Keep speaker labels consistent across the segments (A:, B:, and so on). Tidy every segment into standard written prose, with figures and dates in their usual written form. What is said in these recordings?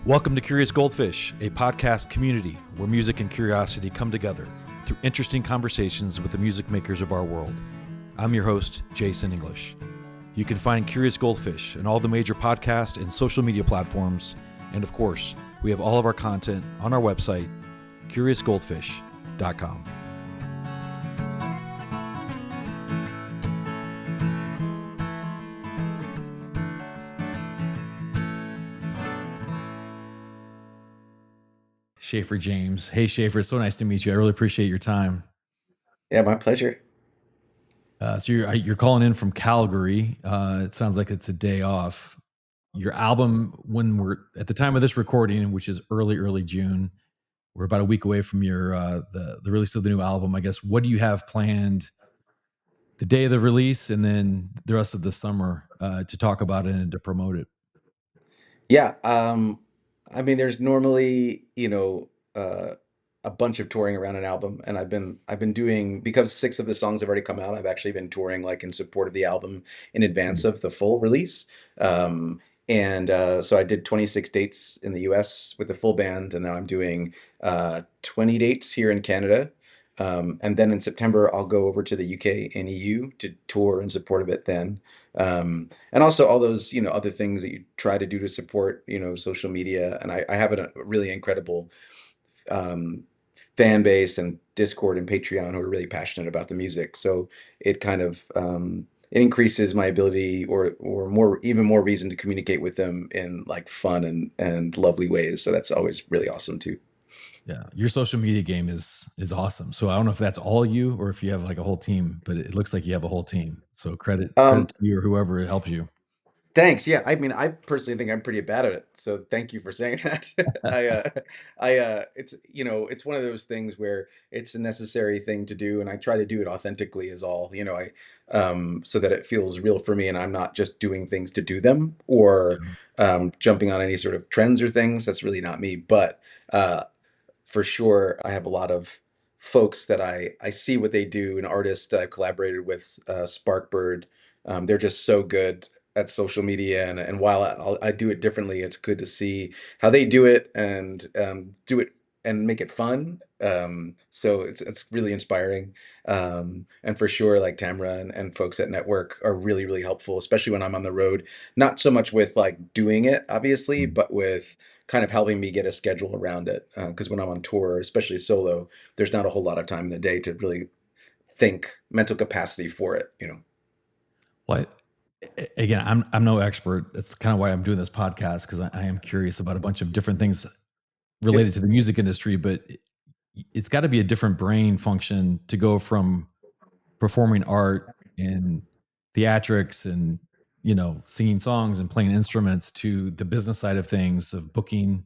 A: Welcome to Curious Goldfish, a podcast community where music and curiosity come together through interesting conversations with the music makers of our world. I'm your host, Jason English. You can find Curious Goldfish in all the major podcast and social media platforms. And of course, we have all of our content on our website, curiousgoldfish.com. Shayfer James. Hey, Shayfer, it's so nice to meet you. I really appreciate your time.
B: Yeah, my pleasure.
A: So you're calling in from Calgary. It sounds like it's a day off. Your album, when we're at the time of this recording, which is early June, we're about a week away from your the release of the new album. I guess, what do you have planned the day of the release, and then the rest of the summer to talk about it and to promote it?
B: Yeah, I mean, there's normally, a bunch of touring around an album, and I've been doing because 6 of the songs have already come out. I've actually been touring like in support of the album in advance of the full release. So I did 26 dates in the US with the full band, and now I'm doing 20 dates here in Canada. And then in September, I'll go over to the UK and EU to tour in support of it then. And also all those, other things that you try to do to support, social media. And I have a really incredible um, fan base and Discord and Patreon who are really passionate about the music. So it kind of it increases my ability or more even more reason to communicate with them in like fun and lovely ways. So that's always really awesome too.
A: Yeah, your social media game is awesome. So I don't know if that's all you or if you have like a whole team, but it looks like you have a whole team. So credit
B: Um,
A: to you or whoever helps you.
B: Thanks. Yeah, I mean, I personally think I'm pretty bad at it, so thank you for saying that. It's it's one of those things where it's a necessary thing to do, and I try to do it authentically is all. So that it feels real for me, and I'm not just doing things to do them or jumping on any sort of trends or things. That's really not me. But for sure, I have a lot of folks that I see what they do, an artist that I've collaborated with, Sparkbird. They're just so good at social media, and while I do it differently, it's good to see how they do it and do it and make it fun. So it's really inspiring. And for sure, like Tamara and folks at Network are really, really helpful, especially when I'm on the road. Not so much with like doing it, obviously,
A: Mm.
B: but with kind of helping me get a schedule around it. Because when I'm on tour, especially solo, there's not a whole lot of time in the day to really think mental capacity for it.
A: Well, again, I'm no expert. That's kind of why I'm doing this podcast, because I am curious about a bunch of different things
B: Yep.
A: related to the music industry. But it's got to be a different brain function to go from performing art and theatrics and singing songs and playing instruments to the business side of things of booking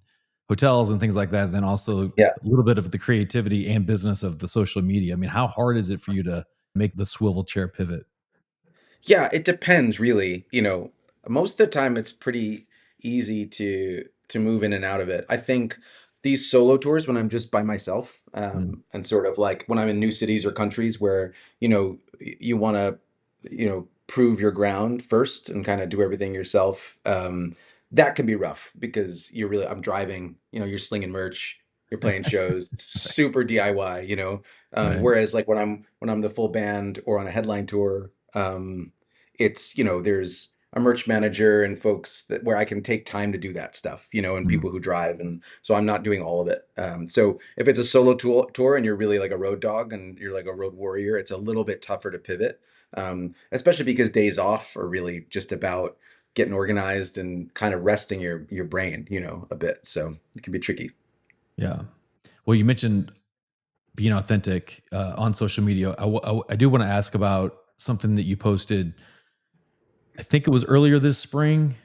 A: hotels and things like that. Then also a
B: Yeah.
A: little bit of the creativity and business of the social media. I mean, how hard is it for you to make the swivel chair pivot?
B: Yeah, it depends really. Most of the time it's pretty easy to move in and out of it. I think these solo tours when I'm just by myself,
A: Mm,
B: and sort of like when I'm in new cities or countries where, you want to, prove your ground first and kind of do everything yourself. That can be rough because I'm driving, you're slinging merch, you're playing shows, it's super DIY,
A: right.
B: whereas like when I'm the full band or on a headline tour, it's there's a merch manager and folks that where I can take time to do that stuff, and
A: Mm,
B: people who drive, and so I'm not doing all of it. So if it's a solo tour and you're really like a road dog and you're like a road warrior, it's a little bit tougher to pivot, especially because days off are really just about getting organized and kind of resting your brain, a bit. So it can be tricky.
A: yeah. Well, you mentioned being authentic on social media. I do want to ask about something that you posted. I think it was earlier this spring,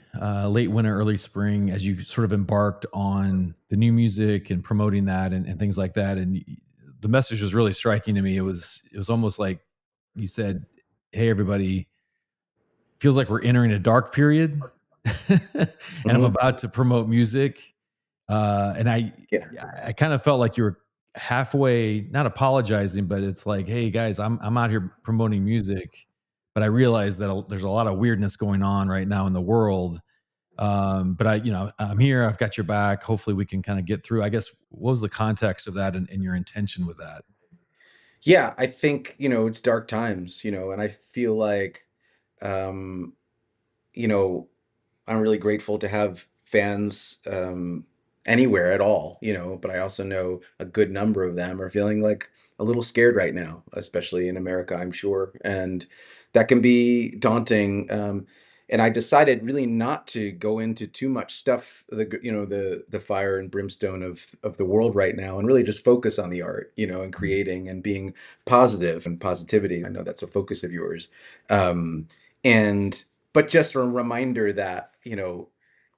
A: late winter, early spring, as you sort of embarked on the new music and promoting that and things like that. And the message was really striking to me. It was almost like you said, "Hey, everybody, feels like we're entering a dark period, and I'm
B: Hmm.
A: about to promote music." And
B: Yeah.
A: I kind of felt like you were halfway, not apologizing, but it's like, "Hey guys, I'm out here promoting music, but I realize that there's a lot of weirdness going on right now in the world, But I'm here. I've got your back. Hopefully, we can kind of get through. I guess what was the context of that and your intention with that?
B: Yeah, I think, it's dark times, and I feel like, um, you know, I'm really grateful to have fans anywhere at all, but I also know a good number of them are feeling like a little scared right now, especially in America, I'm sure. And that can be daunting. And I decided really not to go into too much stuff, the fire and brimstone of the world right now, and really just focus on the art, and
A: Mm,
B: creating and being positive and positivity. I know that's a focus of yours. Um, and but just a reminder that,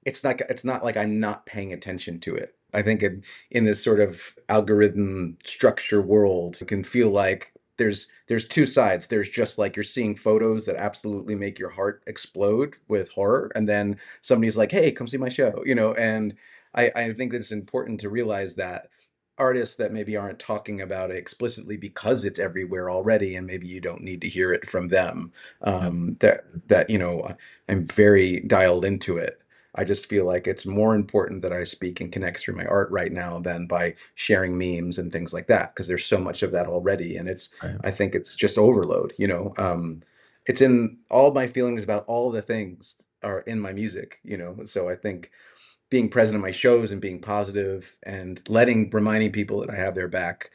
B: it's not like I'm not paying attention to it. I think in this sort of algorithm structure world, it can feel like there's two sides. There's just like you're seeing photos that absolutely make your heart explode with horror, and then somebody's like, "Hey, come see my show," and I think that it's important to realize that artists that maybe aren't talking about it explicitly because it's everywhere already, and maybe you don't need to hear it from them.
A: yeah,
B: I'm very dialed into it. I just feel like it's more important that I speak and connect through my art right now than by sharing memes and things like that, because there's so much of that already, and
A: right.
B: I think it's just overload. It's in all my feelings about all the things are in my music. So I think being present in my shows and being positive and reminding people that I have their back,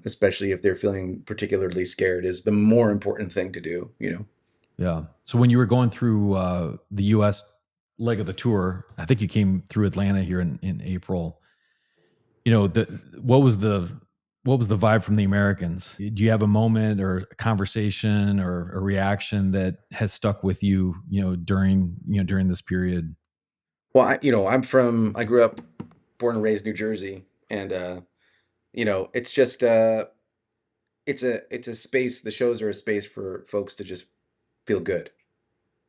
B: especially if they're feeling particularly scared, is the more important thing to do.
A: Yeah. So when you were going through the U.S. leg of the tour, I think you came through Atlanta here in April. You know, the what was the vibe from the Americans? Do you have a moment or a conversation or a reaction that has stuck with you? During this period.
B: Well, I grew up, born and raised New Jersey, and it's just it's a space. The shows are a space for folks to just feel good,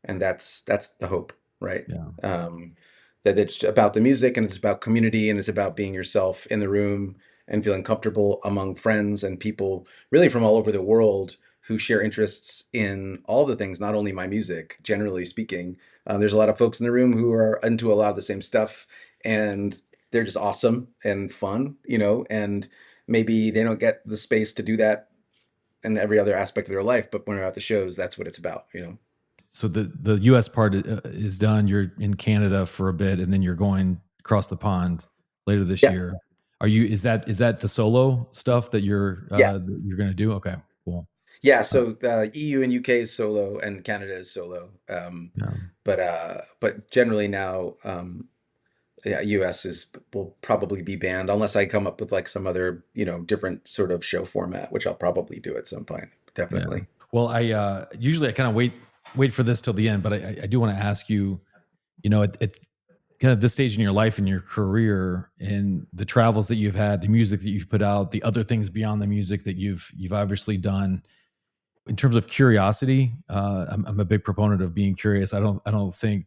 B: and that's the hope, right?
A: Yeah.
B: Um, that it's about the music, and it's about community, and it's about being yourself in the room and feeling comfortable among friends and people really from all over the world who share interests in all the things, not only my music, generally speaking. There's a lot of folks in the room who are into a lot of the same stuff, and they're just awesome and fun, and maybe they don't get the space to do that in every other aspect of their life, but when they're at the shows, that's what it's about.
A: So the U.S. part is done. You're in Canada for a bit, and then you're going across the pond later this
B: Yeah.
A: year. Are you? Is that the solo stuff
B: Yeah.
A: that you're going to do? Okay, cool.
B: Yeah,
A: Uh,
B: so the EU and UK is solo and Canada is solo.
A: yeah,
B: But generally now, yeah, US is will probably be banned unless I come up with like some other, different sort of show format, which I'll probably do at some point.
A: yeah.
B: Definitely.
A: Well, I usually I kind of wait for this till the end, but I do want to ask you. At kind of this stage in your life and your career and the travels that you've had, the music that you've put out, the other things beyond the music that you've obviously done. In terms of curiosity, I'm a big proponent of being curious. I don't think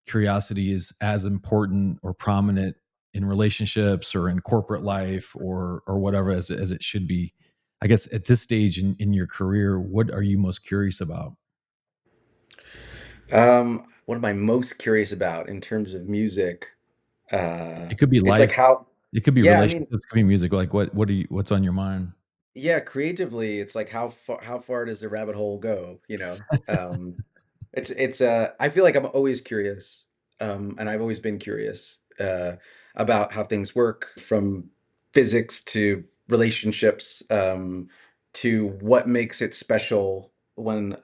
A: curiosity is as important or prominent in relationships or in corporate life or whatever as it should be. I guess at this stage in your career, what are you most curious about?
B: What am I most curious about in terms of music?
A: It could be
B: It's like
A: life,
B: how,
A: it could be
B: yeah, I mean,
A: relationships, it could be music. Like what's on your mind?
B: yeah, creatively, it's like how far does the rabbit hole go, I feel like I'm always curious, and I've always been curious, about how things work, from physics to relationships, to what makes it special when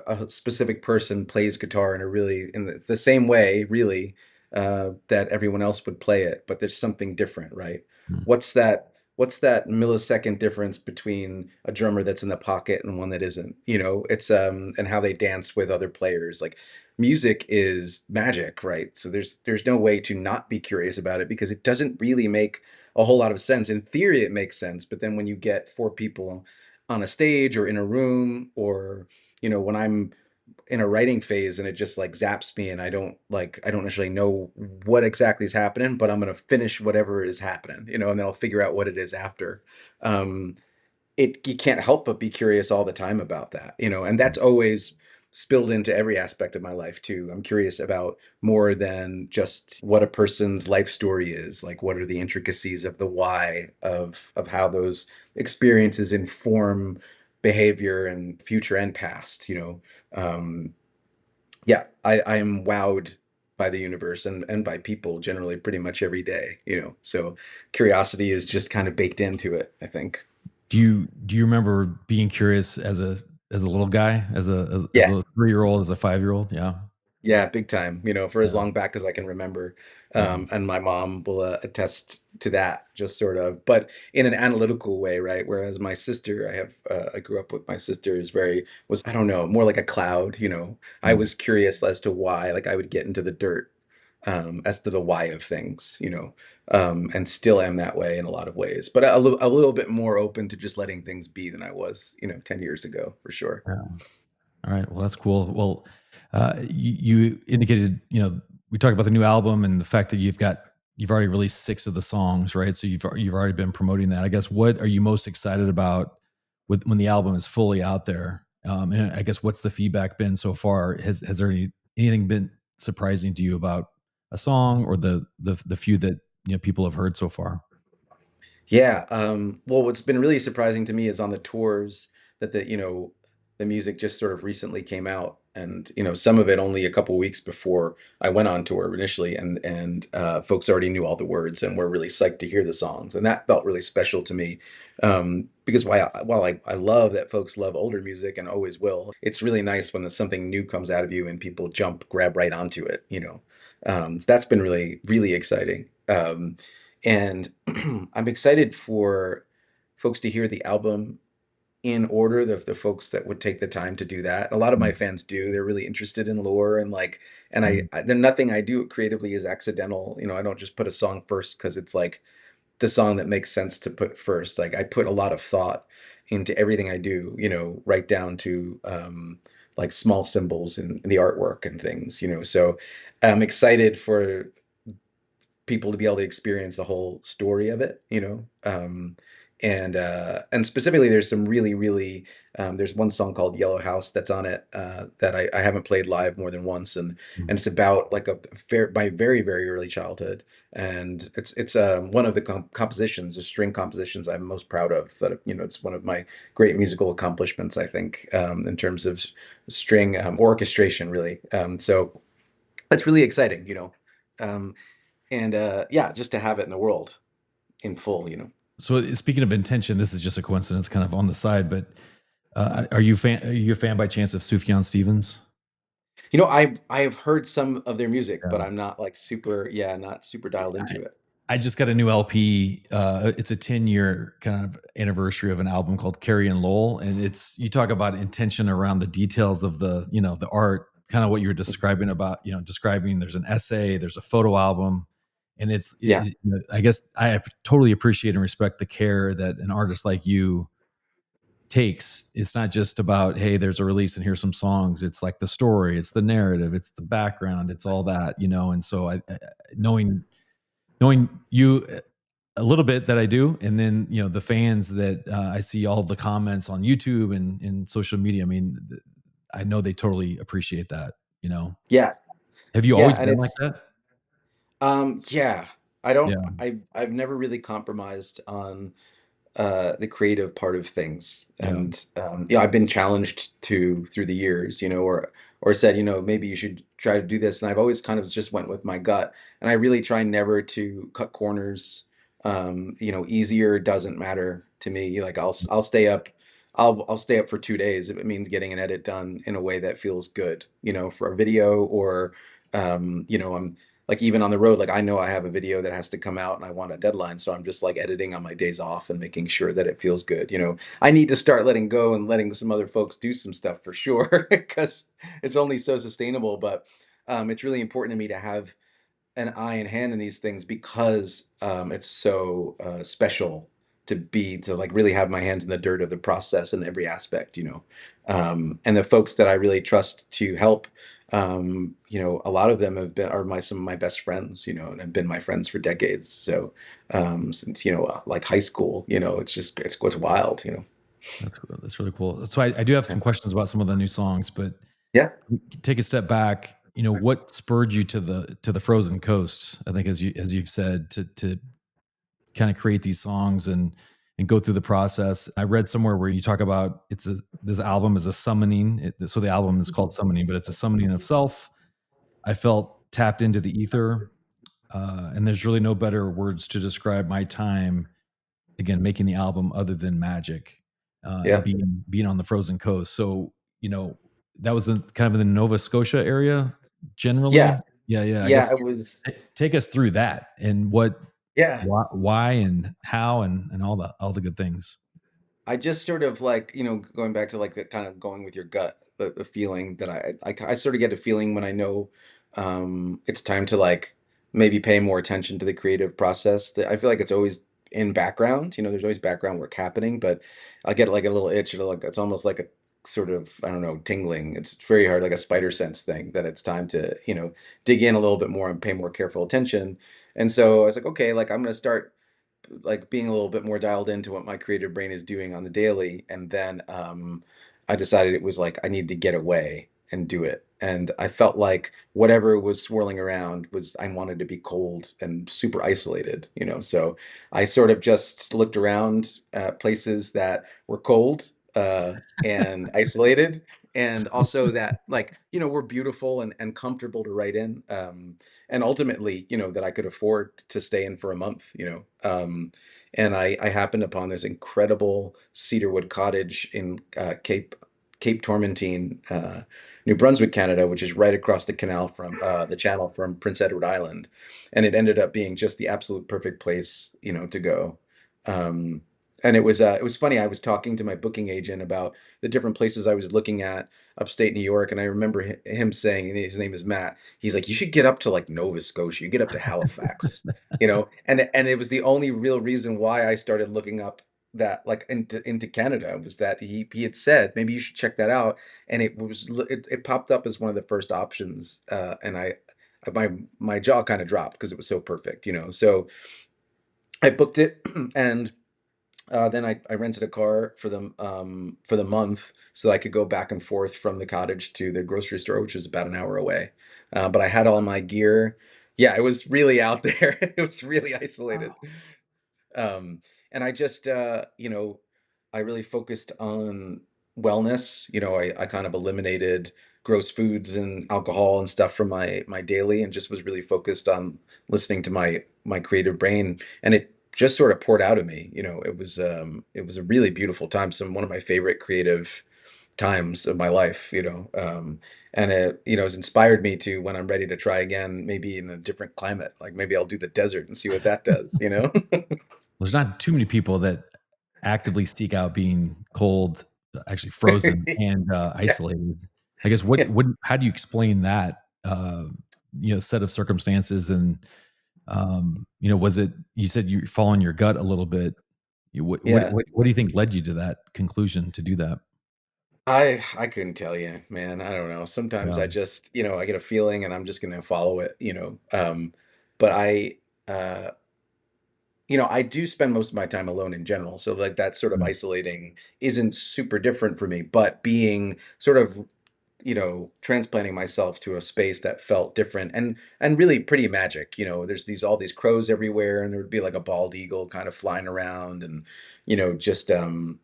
B: a specific person plays guitar in the same way, really, that everyone else would play it, but there's something different, right?
A: Mm,
B: What's that? What's that millisecond difference between a drummer that's in the pocket and one that isn't? It's and how they dance with other players. Like, music is magic, right? So there's no way to not be curious about it, because it doesn't really make a whole lot of sense. In theory, it makes sense, but then when you get four people on a stage or in a room, or when I'm in a writing phase and it just like zaps me, and I don't necessarily know what exactly is happening, but I'm going to finish whatever is happening, and then I'll figure out what it is after. um it You can't help but be curious all the time about that, and
A: mm,
B: that's always spilled into every aspect of my life too. I'm curious about more than just what a person's life story is. Like, what are the intricacies of the why of how those experiences inform behavior and future and past, you know? Yeah, I am wowed by the universe and by people generally pretty much every day, you know. So curiosity is just kind of baked into it, I think.
A: Do you remember being curious as a little guy, as
B: Yeah.
A: a 3-year-old, as a 5-year-old? Yeah.
B: Yeah, big time, you know, for as
A: Yeah.
B: long back as I can remember.
A: Yeah.
B: And my mom will attest to that, just sort of, but in an analytical way, right? Whereas my sister, I grew up with my sister, is I don't know, more like a cloud, you know. I
A: Mm.
B: was curious as to why, like I would get into the dirt, as to the why of things, you know, and still am that way in a lot of ways, but a little bit more open to just letting things be than I was, you know, 10 years ago, for sure.
A: Yeah. All right. Well, that's cool. Well, you indicated, we talked about the new album and the fact that you've already released 6 of the songs, right? So you've already been promoting that. I guess what are you most excited about with when the album is fully out there? And I guess what's the feedback been so far? Has there anything been surprising to you about a song or the few that people have heard so far?
B: Yeah, well, what's been really surprising to me is on the tours that the music just sort of recently came out, and some of it only a couple weeks before I went on tour initially, and folks already knew all the words and were really psyched to hear the songs, and that felt really special to me, because while I love that folks love older music and always will, it's really nice when something new comes out of you and people grab right onto it, so that's been really really exciting. And I'm excited for folks to hear the album in order, the folks that would take the time to do that. A lot of my
A: Mm,
B: fans do. They're really interested in lore and and
A: mm,
B: then nothing I do creatively is accidental. I don't just put a song first because it's like the song that makes sense to put first. Like I put a lot of thought into everything I do, right down to like small symbols in the artwork and things, So I'm excited for people to be able to experience the whole story of it, and specifically there's some really, really there's one song called Yellow House that's on it that I haven't played live more than once, and
A: mm.
B: and it's about like my very, very early childhood, and it's one of the compositions, the string compositions I'm most proud of. That it's one of my great musical accomplishments, I think, in terms of string orchestration, really. So that's really exciting, Um, and yeah, just to have it in the world in full.
A: So speaking of intention, this is just a coincidence, kind of on the side, but are you a fan by chance of Sufjan Stevens?
B: I have heard some of their music, but
A: Yeah.
B: I'm not like super, yeah, not super dialed
A: I
B: into it.
A: I just got a new LP. It's a 10-year kind of anniversary of an album called Carrie and Lowell, and it's you talk about intention around the details of the art, kind of what you were
B: Mhm.
A: describing about, describing there's an essay, there's a photo album, and
B: Yeah,
A: I guess I totally appreciate and respect the care that an artist like you takes. It's not just about, hey, there's a release and here's some songs. It's like the story, it's the narrative, it's the background, it's all that, and so knowing knowing you a little bit that I do, and then the fans that I see all the comments on YouTube and social media. I mean, I know they totally appreciate that. You know,
B: yeah,
A: have you
B: yeah,
A: always
B: and
A: been like that?
B: yeah, I don't,
A: Yeah,
B: I've never really compromised on the creative part of things.
A: yeah,
B: And I've been challenged to through the years, or said, maybe you should try to do this. And I've always kind of just went with my gut. And I really try never to cut corners. Easier doesn't matter to me. Like I'll stay up. I'll stay up for 2 days if it means getting an edit done in a way that feels good, for a video or, I'm like even on the road, like I know I have a video that has to come out and I want a deadline. So I'm just like editing on my days off and making sure that it feels good. I need to start letting go and letting some other folks do some stuff for sure because it's only so sustainable. But it's really important to me to have an eye and hand in these things because it's so special to like really have my hands in the dirt of the process in every aspect, and the folks that I really trust to help, a lot of them are some of my best friends, and have been my friends for decades. So since like high school, it's wild.
A: that's really cool. So I do have
B: Yeah.
A: some questions about some of the new songs, but
B: Yeah.
A: Take a step back, what spurred you to the frozen coast? I think as you've said, to kind of create these songs and go through the process. I read somewhere where you talk about this album is a summoning. So the album is called Summoning, but it's a summoning of self. I felt tapped into the ether, and there's really no better words to describe my time again making the album other than magic, and
B: Yeah.
A: being on the frozen coast. So you know that was kind of in the Nova Scotia area
B: Yeah.
A: generally. Yeah, yeah. I
B: Yeah.
A: guess
B: I was,
A: take us through that and what,
B: yeah.
A: why and how and all the good things.
B: I just sort of like, going back to like the kind of going with your gut, the feeling that I sort of get a feeling when I know it's time to like maybe pay more attention to the creative process. That I feel like it's always in background, there's always background work happening, but I get like a little itch or like it's almost like a sort of, I don't know, tingling. It's very hard, like a spider sense thing that it's time to, dig in a little bit more and pay more careful attention. And so I was like, okay, like I'm gonna start like being a little bit more dialed into what my creative brain is doing on the daily. And then I decided it was like I needed to get away and do it. And I felt like whatever was swirling around was I wanted to be cold and super isolated, So I sort of just looked around at places that were cold and isolated, and also that like were beautiful and comfortable to write in. And ultimately, that I could afford to stay in for a month, and I happened upon this incredible cedarwood cottage in Cape Tormentine, New Brunswick, Canada, which is right across the channel from Prince Edward Island, and it ended up being just the absolute perfect place, to go. Um, and it was funny. I was talking to my booking agent about the different places I was looking at upstate New York, and I remember him saying, and his name is Matt. He's like, you should get up to like Nova Scotia. You get up to Halifax, and it was the only real reason why I started looking up that like into Canada was that he had said maybe you should check that out, and it popped up as one of the first options, and my jaw kind of dropped because it was so perfect, So I booked it, and then I rented a car for the month so I could go back and forth from the cottage to the grocery store, which was about an hour away. But I had all my gear. Yeah, it was really out there. It was really isolated. Um, and I just, I really focused on wellness. I kind of eliminated gross foods and alcohol and stuff from my daily, and just was really focused on listening to my creative brain, and it just sort of poured out of me. It was a really beautiful time. One of my favorite creative times of my life. And it has inspired me to when I'm ready to try again, maybe in a different climate. Like maybe I'll do the desert and see what that does.
A: There's not too many people that actively seek out being cold, actually frozen and
B: Yeah,
A: isolated. I guess
B: yeah,
A: how do you explain that set of circumstances and was it, you said you following your gut a little bit.
B: yeah.
A: What do you think led you to that conclusion to do that?
B: I couldn't tell you, man. I don't know. Sometimes
A: Yeah.
B: I just, I get a feeling and I'm just gonna follow it. But I do spend most of my time alone in general. So like that sort of
A: Mm.
B: isolating isn't super different for me, but being sort of, transplanting myself to a space that felt different and really pretty magic. There's all these crows everywhere, and there would be like a bald eagle kind of flying around, and just and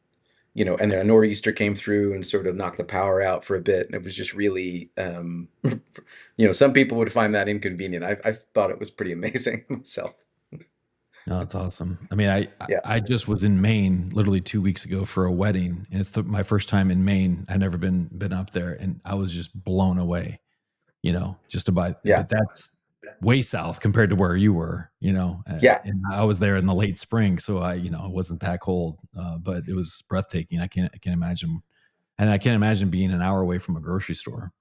B: then a nor'easter came through and sort of knocked the power out for a bit. And it was just really, some people would find that inconvenient. I thought it was pretty amazing myself.
A: No, that's awesome. I mean,
B: Yeah,
A: I just was in Maine literally 2 weeks ago for a wedding, and it's my first time in Maine. I've never been up there, and I was just blown away, just about,
B: yeah,
A: but that's way south compared to where you were,
B: yeah,
A: and I was there in the late spring, so it wasn't that cold, but it was breathtaking. I can't imagine, and I can't imagine being an hour away from a grocery store.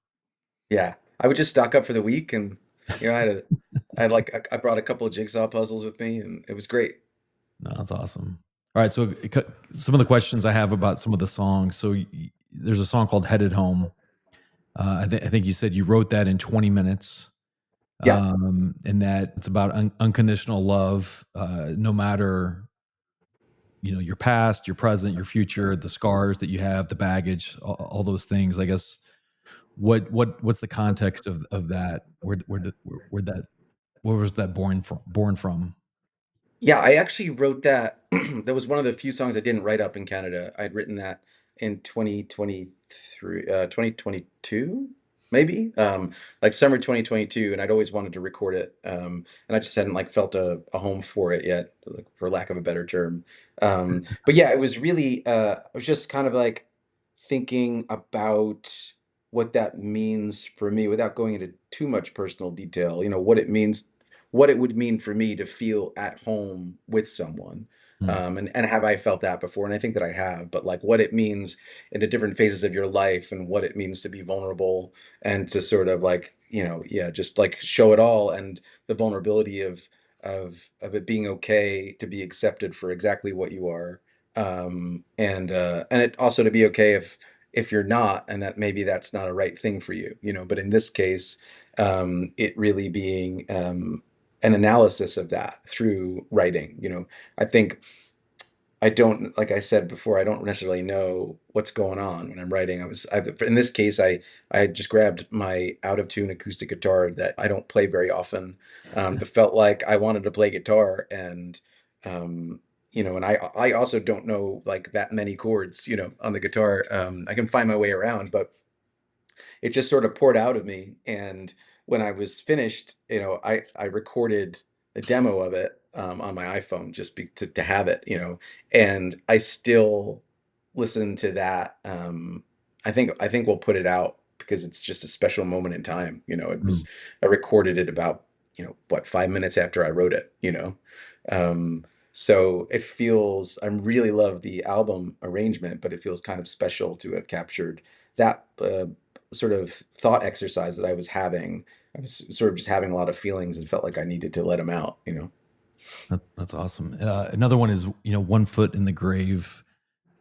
B: yeah. I would just stock up for the week, and I brought a couple of jigsaw puzzles with me, and it was great.
A: No, that's awesome. All right, so some of the questions I have about some of the songs. So there's a song called "Headed Home." I think you said you wrote that in 20 minutes,
B: Yeah,
A: and that it's about unconditional love, no matter your past, your present, your future, the scars that you have, the baggage, all those things. I guess what's the context of that? Where was that born from?
B: Yeah, I actually wrote that. That was one of the few songs I didn't write up in Canada. I'd written that in 2023, 2022, maybe, like summer 2022, and I'd always wanted to record it, and I just hadn't like felt a home for it yet, like, for lack of a better term. But yeah, it was really, I was just kind of like thinking about what that means for me without going into too much personal detail. What it means, what it would mean for me to feel at home with someone.
A: Mm,
B: And have I felt that before? And I think that I have, but like what it means in the different phases of your life and what it means to be vulnerable and to sort of like, yeah, just like show it all, and the vulnerability of it being okay to be accepted for exactly what you are. And it also to be okay if you're not, and that maybe that's not a right thing for you, but in this case, it really being an analysis of that through writing. I think I don't, like I said before, I don't necessarily know what's going on when I'm writing. In this case, I just grabbed my out of tune acoustic guitar that I don't play very often, but felt like I wanted to play guitar, um, and I also don't know like that many chords, on the guitar. I can find my way around, but it just sort of poured out of me. And when I was finished, I recorded a demo of it on my iPhone just to have it, and I still listen to that. I think we'll put it out because it's just a special moment in time.
A: mm.
B: I recorded it about, what, 5 minutes after I wrote it, um, so it feels, I really love the album arrangement, but it feels kind of special to have captured that sort of thought exercise that I was having. I was sort of just having a lot of feelings and felt like I needed to let them out.
A: That's awesome. Another one is, One Foot in the Grave,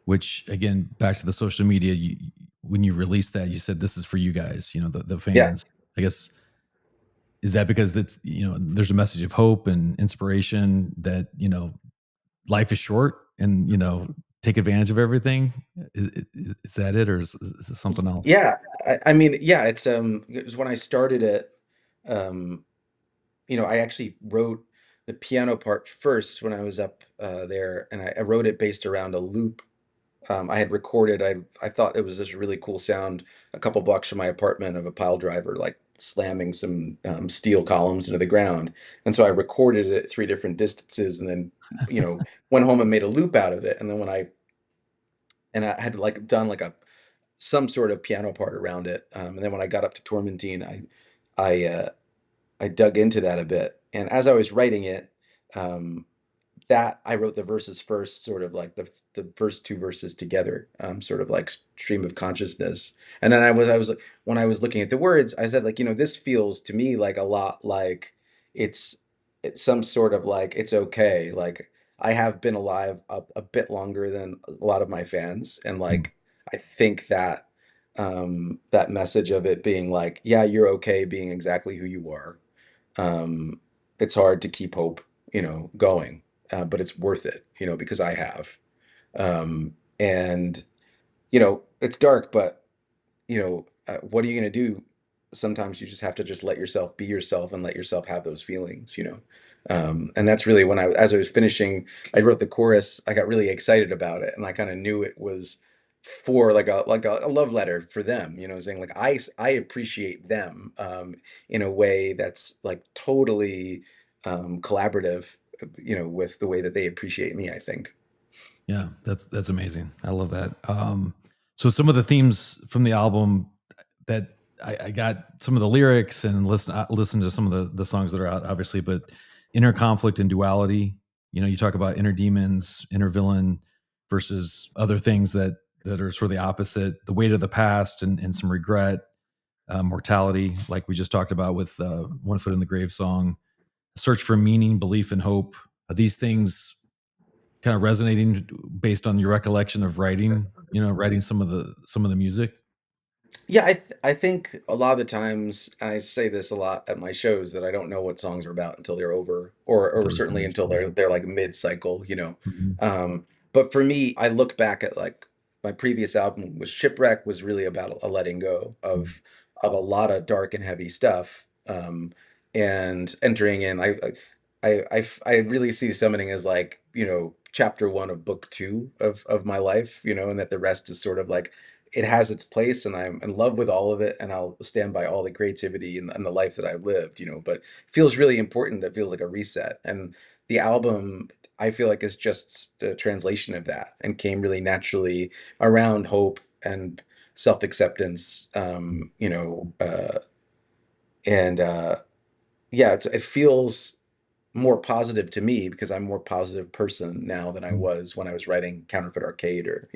A: which again, back to the social media, when you released that, you said this is for you guys, the
B: Yeah.
A: fans. I guess, is that because it's, there's a message of hope and inspiration that, life is short and, take advantage of everything? Is that it, or is it something else?
B: Yeah. I mean, yeah, it was when I started it. Um, I actually wrote the piano part first when I was up there, and I wrote it based around a loop I had recorded. I thought it was this really cool sound a couple blocks from my apartment of a pile driver like slamming some steel columns into the ground, and so I recorded it at three different distances, and then went home and made a loop out of it. And then I had like done like a some sort of piano part around it, and then when I got up to Tormentine, I I dug into that a bit, and as I was writing it, um, that I wrote the verses first, sort of like the first two verses together, sort of like stream of consciousness. And then I was like, when I was looking at the words, I said like, this feels to me like a lot like it's it's some sort of like it's okay. Like I have been alive a bit longer than a lot of my fans, and
A: Mm,
B: like I think that that message of it being like, yeah, you're okay being exactly who you are. um, it's hard to keep hope, going, but it's worth it, because I have. And it's dark, but what are you gonna do? Sometimes you just have to just let yourself be yourself and let yourself have those feelings. And that's really when as I was finishing, I wrote the chorus. I got really excited about it, and I kind of knew it was for like a love letter for them. Saying like I appreciate them in a way that's like totally collaborative. With the way that they appreciate me. I think.
A: yeah, that's amazing. I love that. So some of the themes from the album that I got some of the lyrics and listen to some of the songs that are out, obviously, but inner conflict and duality. You talk about inner demons, inner villain, versus other things that are sort of the opposite. The weight of the past and some regret, mortality, like we just talked about with One Foot in the Grave song. Search for meaning, belief, and hope. Are these things kind of resonating based on your recollection of writing some of the music?
B: Yeah, I think a lot of the times I say this a lot at my shows that I don't know what songs are about until they're over, or
A: Until they're
B: certainly
A: finished.
B: until
A: Yeah.
B: they're like mid-cycle.
A: Mhm.
B: But for me, I look back at like my previous album was Shipwreck was really about a letting go of a lot of dark and heavy stuff, and entering in. I really see summoning as like, chapter one of book two of my life, and that the rest is sort of like it has its place, and I'm in love with all of it, and I'll stand by all the creativity and the life that I've lived, but it feels really important. That feels like a reset, and the album I feel like is just a translation of that and came really naturally around hope and self-acceptance, and yeah, it feels more positive to me because I'm a more positive person now than I
A: Mm.
B: was when I was writing Counterfeit Arcade or,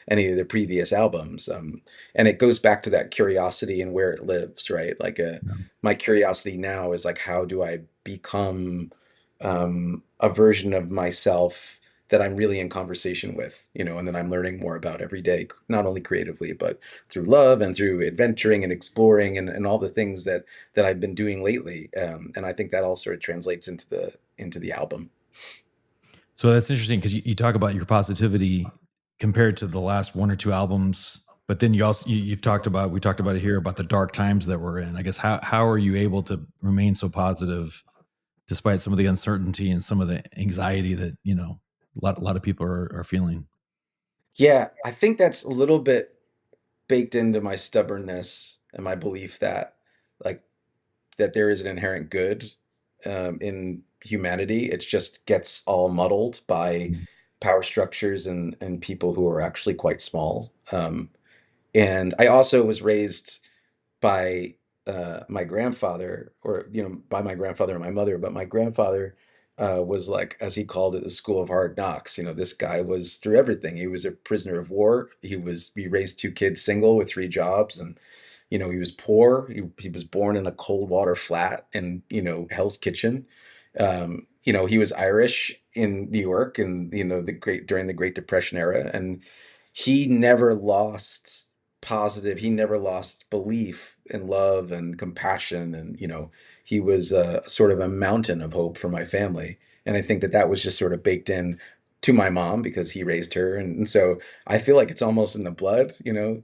B: any of the previous albums. And it goes back to that curiosity and where it lives, right? Like,
A: Yeah.
B: my curiosity now is like, how do I become a version of myself that I'm really in conversation with, and that I'm learning more about every day, not only creatively, but through love and through adventuring and exploring and all the things that I've been doing lately. And I think that all sort of translates into the album.
A: So that's interesting because you talk about your positivity compared to the last one or two albums, but then you've talked about we talked about it here about the dark times that we're in. I guess how are you able to remain so positive despite some of the uncertainty and some of the anxiety that a lot of people are feeling?
B: Yeah, I think that's a little bit baked into my stubbornness and my belief that like that there is an inherent good in humanity. It just gets all muddled by
A: Mm.
B: power structures and people who are actually quite small. And I also was raised by my grandfather, or by my grandfather and my mother, but my grandfather was like, as he called it, the school of hard knocks. This guy was through everything. He was a prisoner of war. He raised two kids single with three jobs, and he was poor. He was born in a cold water flat in, Hell's Kitchen. He was Irish in New York, and during the Great Depression era, and he never lost he never lost belief in love and compassion, and he was sort of a mountain of hope for my family. And I think that that was just sort of baked in to my mom because he raised her, and so I feel like it's almost in the blood,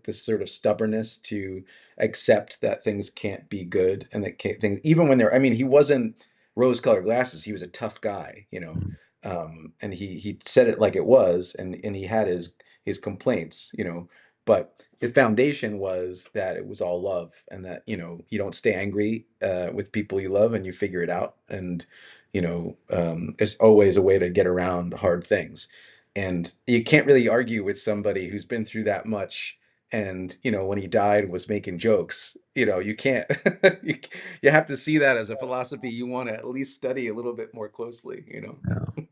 B: this sort of stubbornness to accept that things can't be good, and that things, even when they're, I mean, he wasn't rose-colored glasses. He was a tough guy,
A: Mm.
B: and he said it like it was, and he had his complaints, but the foundation was that it was all love, and that you don't stay angry with people you love, and you figure it out, and there's always a way to get around hard things, and you can't really argue with somebody who's been through that much. And when he died, was making jokes. You can't. you, you have to see that as a philosophy you want to at least study a little bit more closely.
A: Yeah.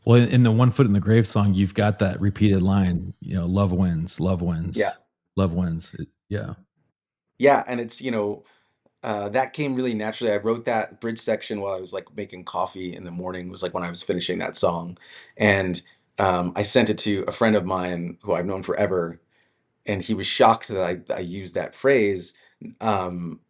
A: Well, in the One Foot in the Grave song, you've got that repeated line, love wins, love
B: Yeah,
A: wins, love wins. Yeah.
B: yeah, and it's that came really naturally. I wrote that bridge section while I was like making coffee in the morning. Was like when I was finishing that song, and I sent it to a friend of mine who I've known forever, and he was shocked that I used that phrase. Um,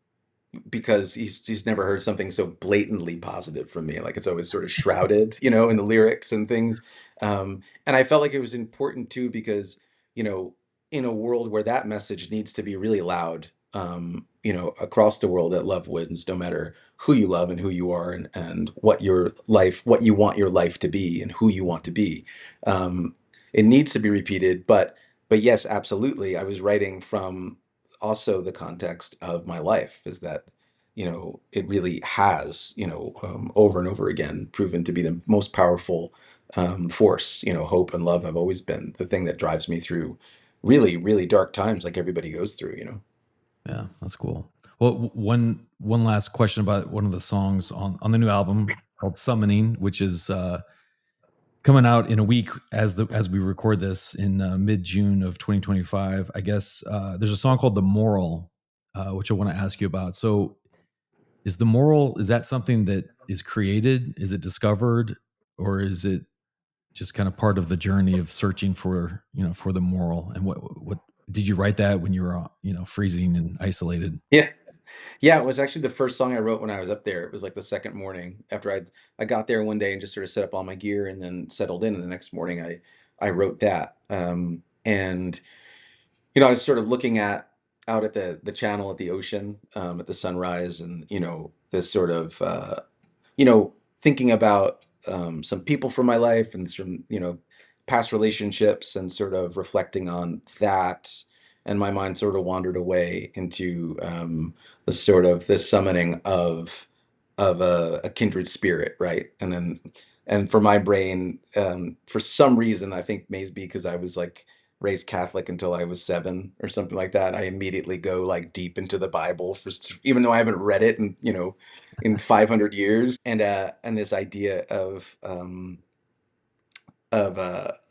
B: because he's never heard something so blatantly positive from me. Like, it's always sort of shrouded, in the lyrics and things. And I felt like it was important too because, you know, in a world where that message needs to be really loud, across the world, that love wins, no matter who you love and who you are, and what you want your life to be and who you want to be. Um, it needs to be repeated, but yes, absolutely. I was writing from also the context of my life, is that it really has, over and over again proven to be the most powerful force. Hope and love have always been the thing that drives me through really, really dark times, like everybody goes through.
A: Yeah, that's cool. Well, one last question about one of the songs on the new album called "Summoning," which is coming out in a week as we record this in mid June of 2025. I guess there's a song called "The Moral," which I want to ask you about. So, is that something that is created? Is it discovered, or is it just kind of part of the journey of searching for the moral? And what did you write that when you were freezing and isolated?
B: Yeah. Yeah, it was actually the first song I wrote when I was up there. It was like the second morning after I got there one day and just sort of set up all my gear and then settled in. And the next morning I wrote that. And I was sort of looking out at the channel at the ocean, at the sunrise, and this sort of thinking about some people from my life and some past relationships, and sort of reflecting on that. And my mind sort of wandered away into the sort of this summoning of a kindred spirit, right? And for my brain, for some reason, I think maybe because I was like raised Catholic until I was 7 or something like that, I immediately go like deep into the Bible even though I haven't read it in 500 years. And this idea of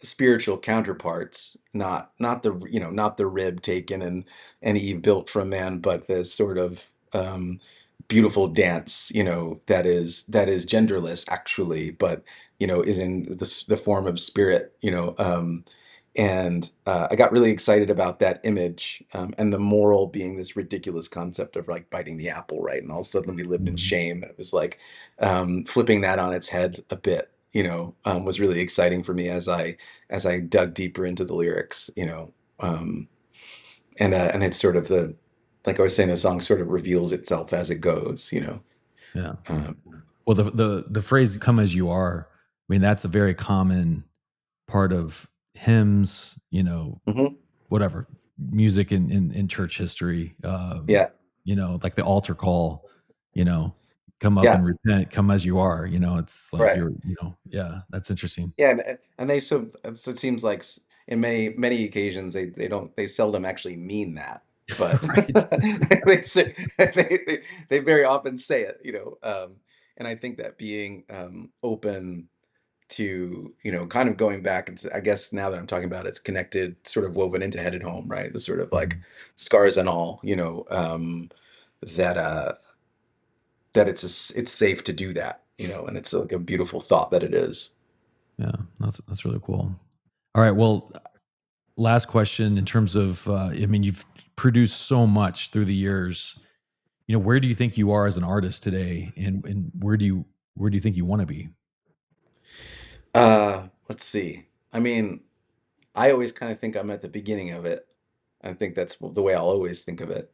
B: spiritual counterparts, not the not the rib taken and Eve built from man, but this sort of beautiful dance, that is genderless actually, but is in the form of spirit, and I got really excited about that image, and the moral being this ridiculous concept of like biting the apple, right? And all of a sudden we lived in
A: Mhm.
B: shame. And it was like flipping that on its head a bit, was really exciting for me as I dug deeper into the lyrics, um, and it's sort of like I was saying, the song sort of reveals itself as it goes,
A: Yeah.
B: Um,
A: Well, the phrase "come as you are," I mean, that's a very common part of hymns,
B: mhm.
A: whatever, music in church history,
B: Yeah,
A: like the altar call, you know, "Come up
B: yeah,
A: and repent, come as you are," it's like
B: right.
A: yeah, that's interesting.
B: Yeah, and it seems like in many occasions they seldom actually mean that, but
A: Right.
B: they very often say it, and I think that being open to kind of going back, and I guess now that I'm talking about it, it's connected, sort of woven into Headed Home, right? The sort of like
A: Mhm.
B: scars and all, that it's safe to do that, and it's like a beautiful thought that it is.
A: Yeah, that's really cool. All right, well, last question in terms of, I mean, you've produced so much through the years. Where do you think you are as an artist today, and where do you think you wanna be?
B: Let's see. I mean, I always kind of think I'm at the beginning of it. I think that's the way I'll always think of it.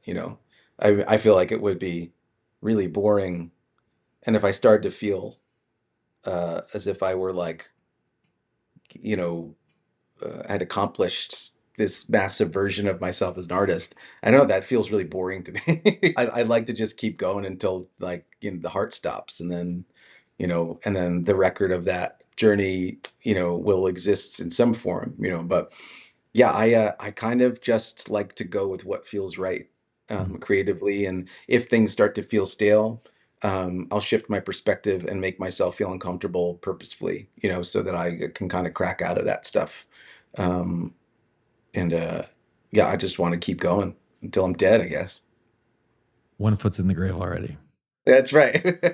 B: I feel like it would be really boring, and if I started to feel as if I were like, you know, had accomplished this massive version of myself as an artist. I know that feels really boring to me. I like to just keep going until like the heart stops, and then the record of that journey, will exist in some form, But yeah, I kind of just like to go with what feels right,
A: Mm.
B: creatively, and if things start to feel stale, I'll shift my perspective and make myself feel uncomfortable purposefully, so that I can kind of crack out of that stuff. Um, and yeah, I just want to keep going until I'm dead, I guess.
A: One foot's in the grave already.
B: That's right.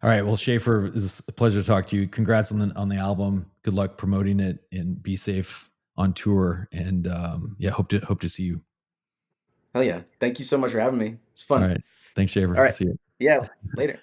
A: All right, well, Schaefer, it was a pleasure to talk to you. Congrats on the album. Good luck promoting it, and be safe on tour, and, yeah, hope to see you.
B: Hell yeah. Thank you so much for having me. It's
A: All
B: fun.
A: right. Thanks, Schaefer.
B: All right.
A: See you.
B: Yeah. Later.